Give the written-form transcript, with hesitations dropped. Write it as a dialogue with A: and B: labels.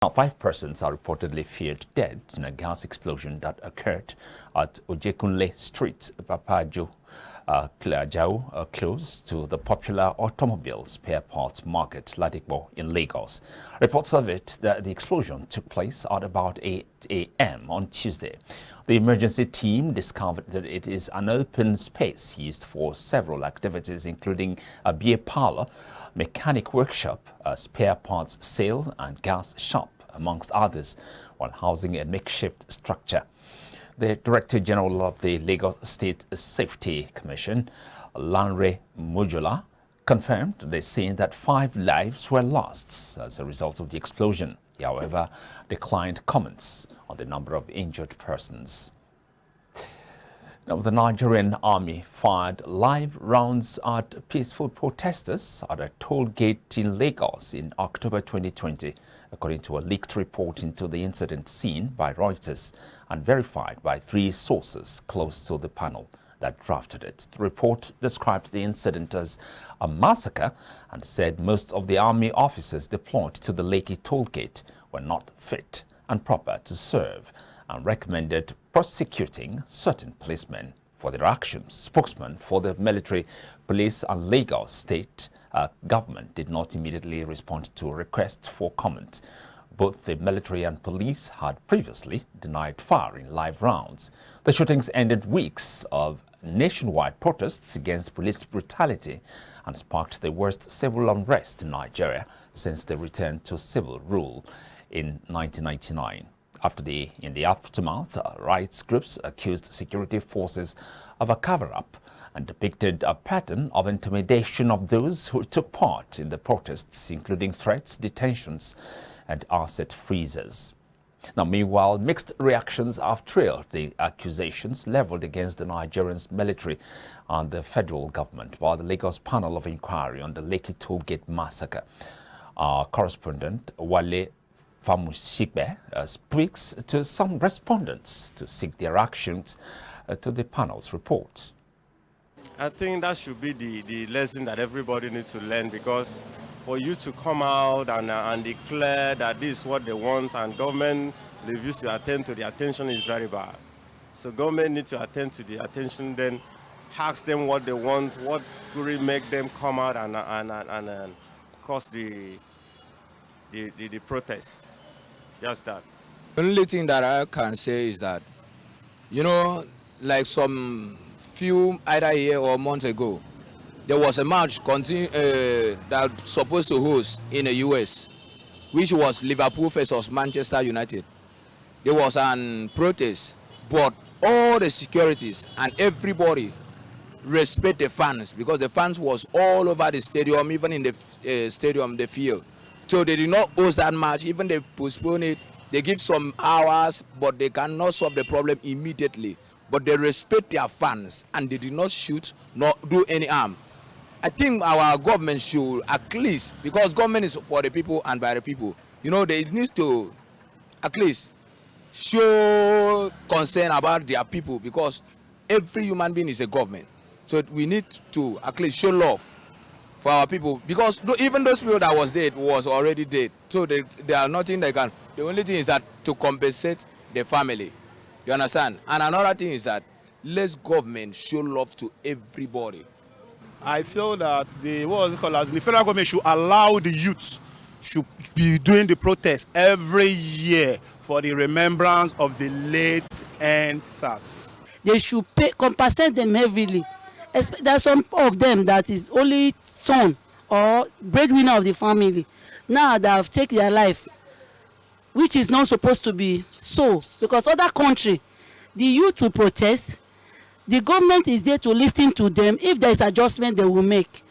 A: Now, 5 persons are reportedly feared dead in a gas explosion that occurred at Ojekunle Street, Papajo, close to the popular automobile spare parts market, Ladigbo, in Lagos. Reports of it that the explosion took place at about 8 a.m. on Tuesday. The emergency team discovered that it is an open space used for several activities, including a beer parlor, mechanic workshop, a spare parts sale, and gas shop, amongst others, while housing a makeshift structure. The Director General of the Lagos State Safety Commission, Lanre Mojola, confirmed the scene that 5 lives were lost as a result of the explosion. He, however, declined comments on the number of injured persons. Now, the Nigerian army fired live rounds at peaceful protesters at a toll gate in Lagos in October 2020, according to a leaked report into the incident scene by Reuters and verified by 3 sources close to the panel that drafted it. The report described the incident as a massacre and said most of the army officers deployed to the Lekki toll gate were not fit and proper to serve, and recommended prosecuting certain policemen for their actions. Spokesman for the military, police and Lagos state government did not immediately respond to requests for comment. Both the military and police had previously denied firing live rounds. The shootings ended weeks of nationwide protests against police brutality and sparked the worst civil unrest in Nigeria since the return to civil rule in 1999. In the aftermath, rights groups accused security forces of a cover-up and depicted a pattern of intimidation of those who took part in the protests, including threats, detentions, and asset freezes. Now, meanwhile, mixed reactions have trailed the accusations leveled against the Nigerian military and the federal government by the Lagos panel of inquiry on the Lekki Tollgate massacre. Our correspondent, Wale Famusikbe, speaks to some respondents to seek their actions to the panel's report.
B: I think that should be the lesson that everybody needs to learn, because for you to come out and declare that this is what they want and government refuse to attend to the attention is very bad. So government needs to attend to the attention, then ask them what they want, what could make them come out and cause the protest. Just that.
C: The only thing that I can say is that, like some few either a year or months ago, there was a match that supposed to host in the US, which was Liverpool versus Manchester United. There was an protest, but all the securities and everybody respect the fans, because the fans was all over the stadium, even in the stadium, the field. So they did not host that match, even they postpone it. They give some hours, but they cannot solve the problem immediately. But they respect their fans, and they did not shoot nor do any harm. I think our government should at least, because government is for the people and by the people, they need to at least show concern about their people, because every human being is a government. So we need to at least show love for our people, because even those people that was dead was already dead. So there are nothing they can. The only thing is that to compensate the family. You understand? And another thing is that let government show love to everybody.
D: I feel that the federal government should allow the youth should be doing the protest every year for the remembrance of the late ENDSARS.
E: They should compensate them heavily. There are some of them that is only son or breadwinner of the family. Now they have taken their life, which is not supposed to be so, because other country, the youth will protest. The government is there to listen to them. If there is adjustment, they will make.